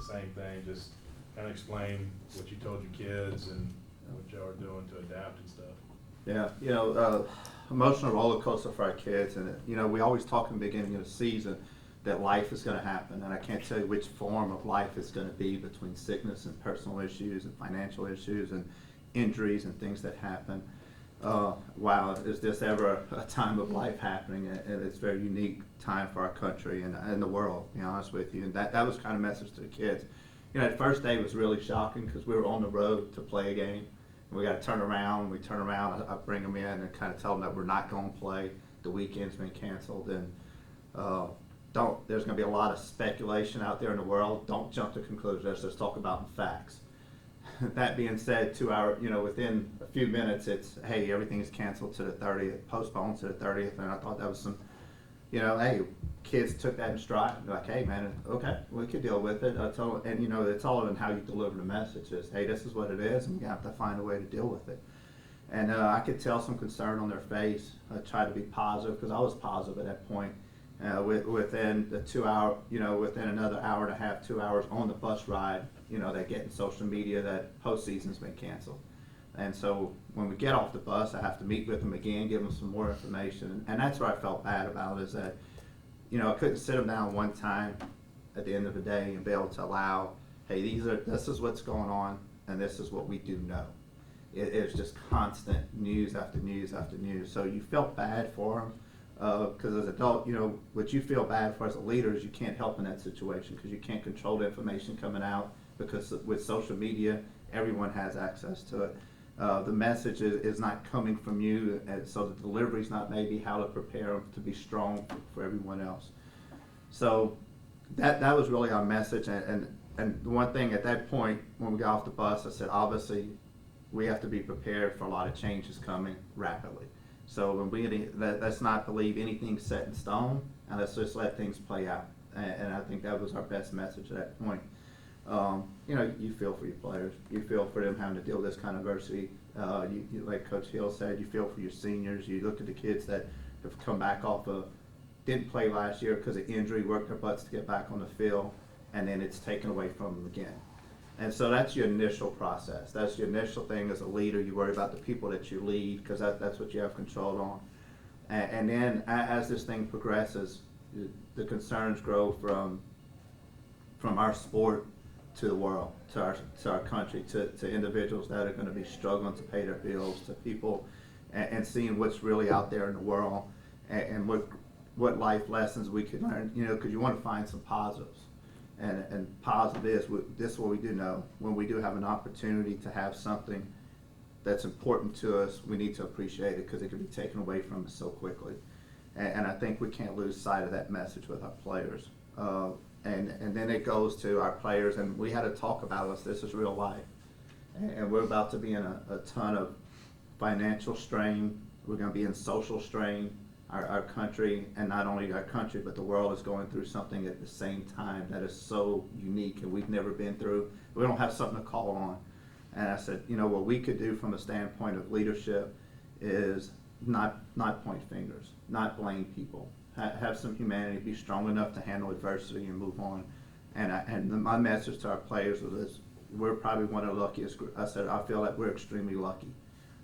same thing, just kind of explain what you told your kids and what y'all are doing to adapt and stuff. Yeah, emotional roller coaster for our kids, and we always talk in the beginning of the season that life is going to happen, and I can't tell you which form of life it's going to be between sickness and personal issues and financial issues and injuries and things that happen. Wow, is this ever a time of life happening? And it's a very unique time for our country and the world, to be honest with you. And that was kind of message to the kids. The first day was really shocking because we were on the road to play a game. And we got to turn around. When we turn around, I bring them in and kind of tell them that we're not going to play. The weekend's been canceled, and there's going to be a lot of speculation out there in the world. Don't jump to conclusions. Let's just talk about the facts. That being said, within a few minutes, it's, hey, everything's canceled to the 30th, postponed to the 30th, and I thought that was some, hey, kids took that in stride. They're like, hey, man, okay, we could deal with it. I told, and it's all in how you deliver the messages. Hey, this is what it is, and you have to find a way to deal with it. And I could tell some concern on their face. I tried to be positive because I was positive at that point. Within the 2 hour, within another hour and a half, 2 hours on the bus ride, they get in social media that postseason's been canceled. And so when we get off the bus, I have to meet with them again, give them some more information. And that's what I felt bad about, is that, I couldn't sit them down one time at the end of the day and be able to allow, hey, this is what's going on, and this is what we do know. It's just constant news after news after news. So you felt bad for them. Because as an adult, what you feel bad for as a leader is you can't help in that situation because you can't control the information coming out, because with social media, everyone has access to it. The message is not coming from you, and so the delivery is not maybe how to prepare them to be strong for everyone else. So that was really our message. And the one thing at that point, when we got off the bus, I said, obviously, we have to be prepared for a lot of changes coming rapidly. So let's not believe anything's set in stone, and let's just let things play out. And I think that was our best message at that point. You feel for your players. You feel for them having to deal with this kind of adversity. You, like Coach Hill said, you feel for your seniors. You look at the kids that have come back didn't play last year because of injury, worked their butts to get back on the field, and then it's taken away from them again. And so that's your initial process. That's your initial thing as a leader. You worry about the people that you lead because that's what you have control on. And then as this thing progresses, the concerns grow from our sport to the world, to our country, to individuals that are going to be struggling to pay their bills, to people, and seeing what's really out there in the world, and what life lessons we could learn. Because you want to find some positives. And positive is, this is what we do know. When we do have an opportunity to have something that's important to us, we need to appreciate it because it can be taken away from us so quickly. And I think we can't lose sight of that message with our players. And then it goes to our players, and we had to talk about this. This is real life. And we're about to be in a ton of financial strain. We're going to be in social strain. Our country, and not only our country, but the world is going through something at the same time that is so unique and we've never been through. We don't have something to call on. And I said, what we could do from a standpoint of leadership is not point fingers, not blame people. Have some humanity, be strong enough to handle adversity and move on. And my message to our players was this: we're probably one of the luckiest groups. I said, I feel like we're extremely lucky.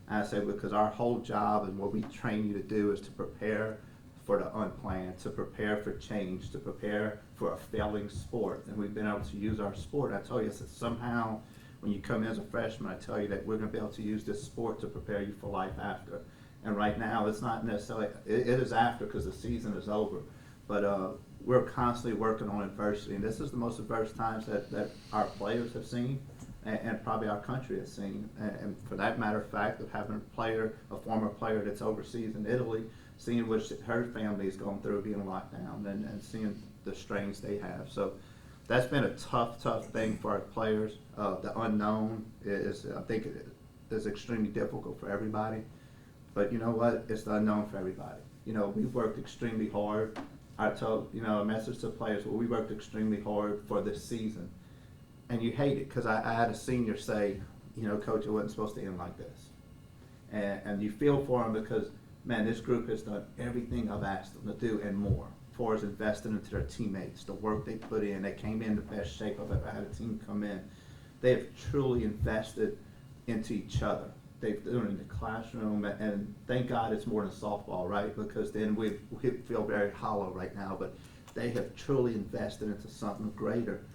And I say, because our whole job and what we train you to do is to prepare for the unplanned, to prepare for change, to prepare for a failing sport. And we've been able to use our sport. I tell you, that somehow when you come in as a freshman, I tell you that we're going to be able to use this sport to prepare you for life after. And right now, it's not necessarily, it is after because the season is over. But we're constantly working on adversity. And this is the most adverse times that our players have seen. And probably our country has seen, and for that matter of fact, of having a former player that's overseas in Italy, seeing what her family is going through being locked down, and seeing the strains they have. So that's been a tough thing for our players. The unknown I think is extremely difficult for everybody. But you know what? It's the unknown for everybody. We've worked extremely hard. I told, a message to players, we worked extremely hard for this season. And you hate it because I had a senior say, Coach, it wasn't supposed to end like this. And you feel for him because, man, this group has done everything I've asked them to do and more. far as investing into their teammates, the work they put in. They came in the best shape I've ever had a team come in. They have truly invested into each other. They've done it in the classroom, and thank God it's more than softball, right? Because then we feel very hollow right now, but they have truly invested into something greater.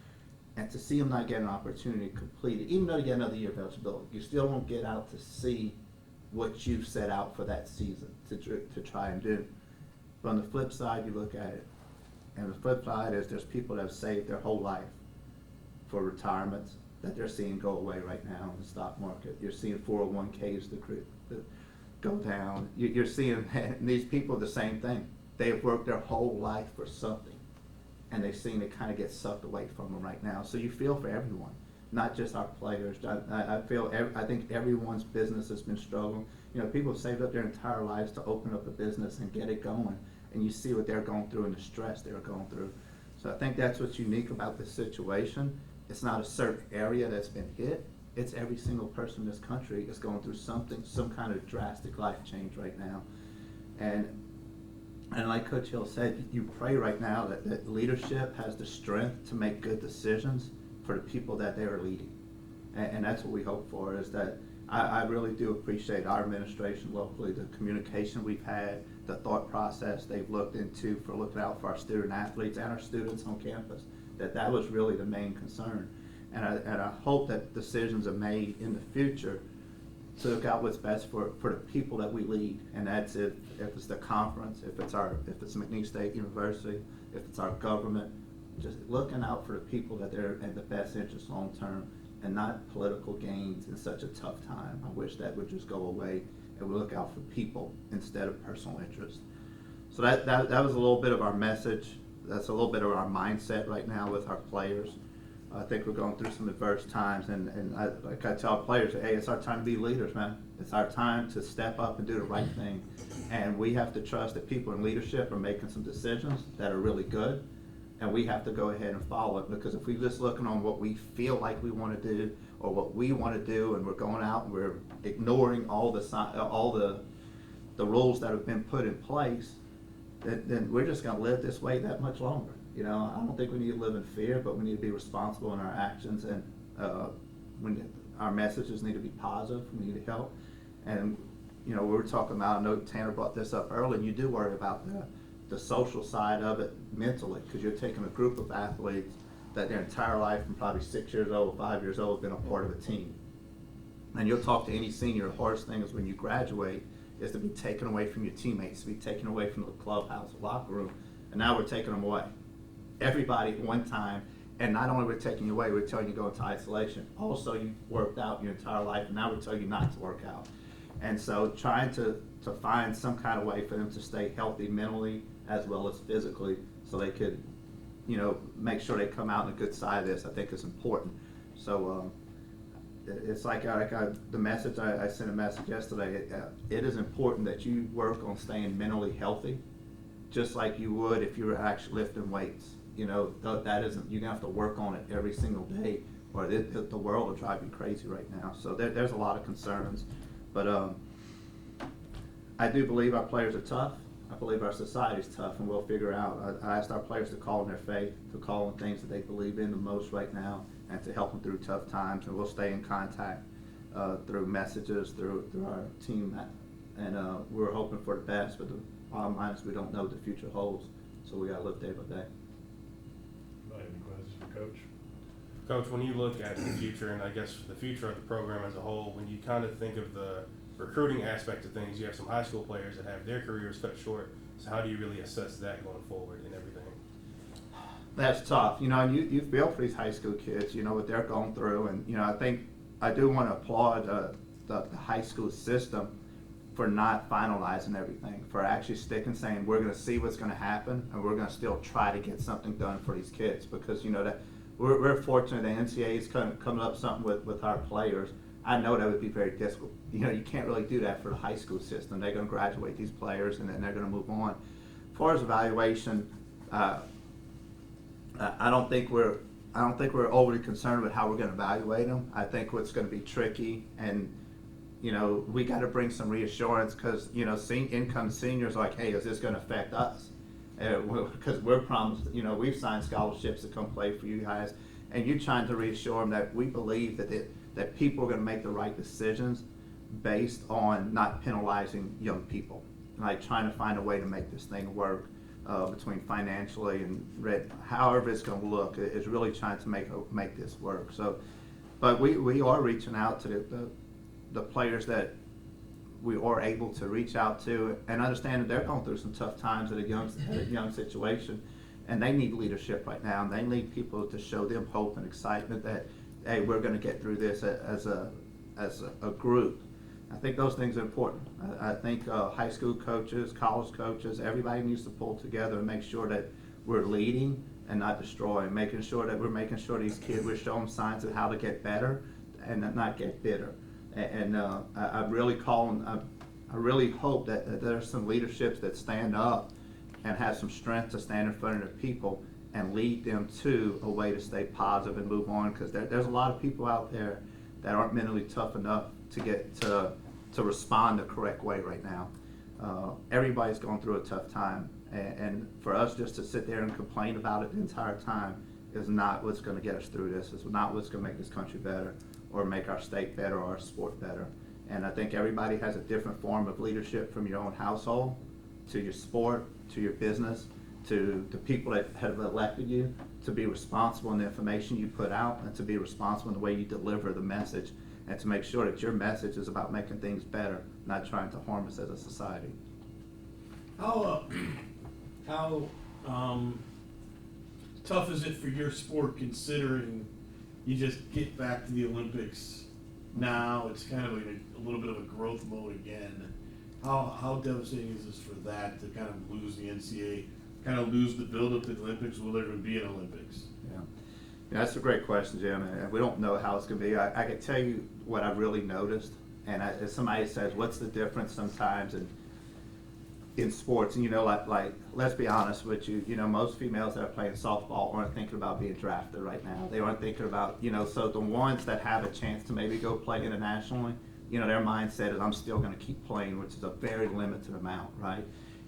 And to see them not get an opportunity to complete it, even though they get another year of eligibility, you still won't get out to see what you've set out for that season to try and do. But on the flip side, you look at it, and the flip side is there's people that have saved their whole life for retirements that they're seeing go away right now in the stock market. You're seeing 401ks that go down. You're seeing these people the same thing. They have worked their whole life for something, and they've seen it kind of get sucked away from them right now. So you feel for everyone, not just our players. I think everyone's business has been struggling. You know, people have saved up their entire lives to open up a business and get it going, and you see what they're going through and the stress they're going through. So I think that's what's unique about this situation. It's not a certain area that's been hit. It's every single person in this country is going through something, some kind of drastic life change right now. And like Coach Hill said, you pray right now that leadership has the strength to make good decisions for the people that they are leading. And that's what we hope for, is that I really do appreciate our administration locally, the communication we've had, the thought process they've looked into for looking out for our student athletes and our students on campus. That was really the main concern. And I hope that decisions are made in the future to look out what's best for the people that we lead. And that's if it's the conference, if it's McNeese State University, if it's our government, just looking out for the people that they're in the best interest long term, and not political gains in such a tough time. I wish that would just go away, and we look out for people instead of personal interest. So that was a little bit of our message. That's a little bit of our mindset right now with our players. I think we're going through some adverse times, and like I tell players, hey, it's our time to be leaders, man. It's our time to step up and do the right thing. And we have to trust that people in leadership are making some decisions that are really good, and we have to go ahead and follow it. Because if we're just looking on what we feel like we want to do or what we want to do, and we're going out and we're ignoring all the rules that have been put in place, then we're just going to live this way that much longer. You know, I don't think we need to live in fear, but we need to be responsible in our actions, and our messages need to be positive. We need to help. And, you know, we were talking about, I know Tanner brought this up early, and you do worry about the social side of it mentally, because you're taking a group of athletes that their entire life, from probably 6 years old, 5 years old, have been a part of a team. And you'll talk to any senior, the hardest thing is when you graduate is to be taken away from your teammates, to be taken away from the clubhouse, the locker room, and now we're taking them away. Everybody at one time, and not only we're taking you away, we're telling you to go into isolation. Also, you worked out your entire life, and now we're telling you not to work out. And so trying to find some kind of way for them to stay healthy mentally as well as physically, so they could, you know, make sure they come out on a good side of this, I think is important. So it's like the message, I sent a message yesterday, it is important that you work on staying mentally healthy, just like you would if you were actually lifting weights. You know, that isn't, you're gonna have to work on it every single day, or the world will drive you crazy right now. So there's a lot of concerns, but I do believe our players are tough. I believe our society's tough, and we'll figure out. I asked our players to call on their faith, to call on things that they believe in the most right now, and to help them through tough times. And we'll stay in contact through messages, through our team, and we're hoping for the best. But the bottom line is we don't know what the future holds, so we got to live day by day. Any questions for Coach? Coach, when you look at the future, and I guess the future of the program as a whole, when you kind of think of the recruiting aspect of things, you have some high school players that have their careers cut short. So how do you really assess that going forward and everything? That's tough. You know, you feel for these high school kids, you know, what they're going through. And, you know, I think I do want to applaud the high school system for not finalizing everything, for actually sticking, saying we're going to see what's going to happen, and we're going to still try to get something done for these kids. Because, you know, that we're fortunate the NCAA is coming up something with our players. I know that would be very difficult. You know, you can't really do that for the high school system. They're going to graduate these players, and then they're going to move on. As far as evaluation, I don't think we're overly concerned with how we're going to evaluate them. I think what's going to be tricky, and you know, we got to bring some reassurance, because you know, incoming seniors are like, hey, is this going to affect us? Because we're promised, we've signed scholarships to come play for you guys, and you're trying to reassure them that we believe that people are going to make the right decisions based on not penalizing young people, like trying to find a way to make this thing work between financially and however it's going to look. It's really trying to make this work. So, but we are reaching out to the players that we are able to reach out to and understand that they're going through some tough times at a young situation, and they need leadership right now, and they need people to show them hope and excitement that, hey, we're going to get through this as a group. I think those things are important. I think high school coaches, college coaches, everybody needs to pull together and make sure that we're leading and not destroying, making sure that we're making sure these kids, we're showing signs of how to get better and not get bitter. And I really I really hope that there's some leaderships that stand up and have some strength to stand in front of the people and lead them to a way to stay positive and move on, because there's a lot of people out there that aren't mentally tough enough to get to respond the correct way right now. Everybody's going through a tough time, and for us just to sit there and complain about it the entire time is not what's going to get us through this. It's not what's going to make this country better or make our state better or our sport better. And I think everybody has a different form of leadership, from your own household to your sport to your business to the people that have elected you, to be responsible in the information you put out and to be responsible in the way you deliver the message, and to make sure that your message is about making things better, not trying to harm us as a society. How tough is it for your sport, considering you just get back to the Olympics now? It's kind of like a little bit of a growth mode again. How devastating is this for that, to kind of lose the NCAA, kind of lose the build-up to the Olympics? Will there even be an Olympics? Yeah, that's a great question, Jim, and we don't know how it's going to be. I can tell you what I've really noticed, and if somebody says, what's the difference sometimes in sports, and like let's be honest with you, most females that are playing softball aren't thinking about being drafted right now. They aren't thinking about, so the ones that have a chance to maybe go play internationally, their mindset is, I'm still going to keep playing, which is a very limited amount, right?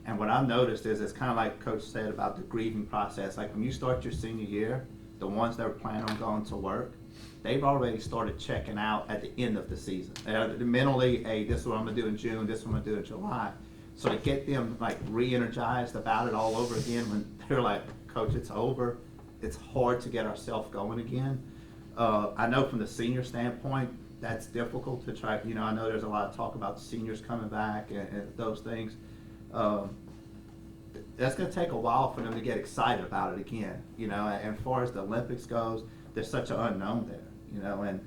And what I've noticed is, it's kind of like Coach said about the grieving process. Like when you start your senior year, the ones that are planning on going to work, they've already started checking out at the end of the season. They're mentally, hey, this is what I'm going to do in June, this is what I'm going to do in July. So to get them like re-energized about it all over again, when they're like, Coach, it's over, it's hard to get ourselves going again. I know from the senior standpoint, that's difficult to try. I know there's a lot of talk about the seniors coming back and those things. That's going to take a while for them to get excited about it again. And as far as the Olympics goes, there's such an unknown there. And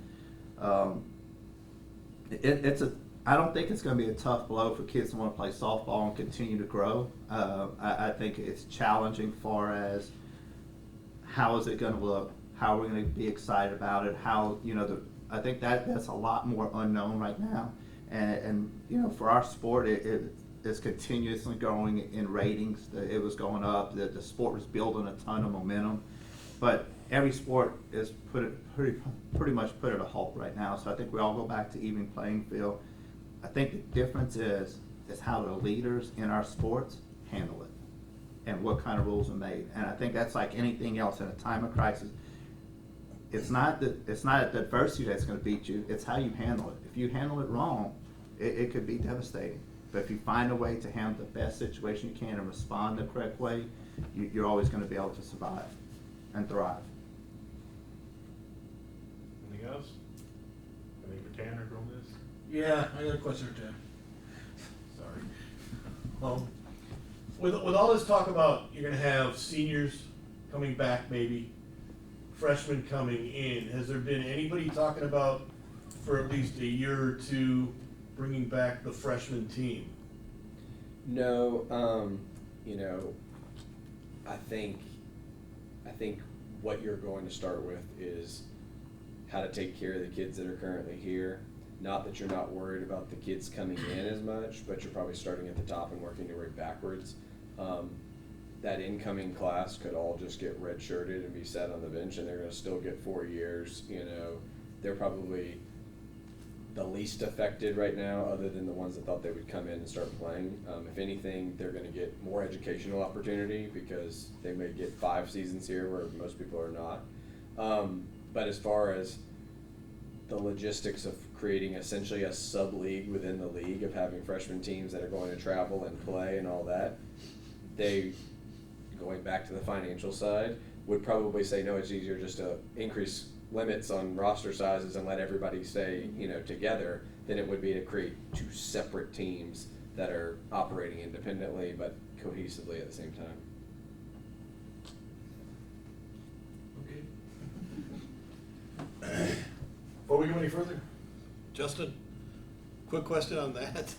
I don't think it's going to be a tough blow for kids to want to play softball and continue to grow. I think it's challenging far as how is it going to look, how are we going to be excited about it, how, I think that's a lot more unknown right now. And for our sport, it is continuously growing in ratings. It was going up. The sport was building a ton of momentum. But every sport is pretty much put at a halt right now. So I think we all go back to even playing field. I think the difference is how the leaders in our sports handle it and what kind of rules are made. And I think that's like anything else in a time of crisis. It's not the adversity that's going to beat you. It's how you handle it. If you handle it wrong, it could be devastating. But if you find a way to handle the best situation you can and respond the correct way, you're always going to be able to survive and thrive. Anything else? Anything for Tanner on this? Yeah, I got a question or two. Sorry. With all this talk about you're going to have seniors coming back, maybe freshmen coming in, has there been anybody talking about for at least a year or two bringing back the freshman team? No, I think what you're going to start with is how to take care of the kids that are currently here. Not that you're not worried about the kids coming in as much, but you're probably starting at the top and working your way backwards. That incoming class could all just get redshirted and be sat on the bench, and they're going to still get 4 years. They're probably the least affected right now, other than the ones that thought they would come in and start playing. If anything, they're going to get more educational opportunity because they may get 5 seasons here where most people are not. But as far as the logistics of creating essentially a sub-league within the league, of having freshman teams that are going to travel and play and all that, they, going back to the financial side, would probably say, no, it's easier just to increase limits on roster sizes and let everybody stay, together, than it would be to create 2 separate teams that are operating independently but cohesively at the same time. Okay. Before we go any further, Justin, quick question on that.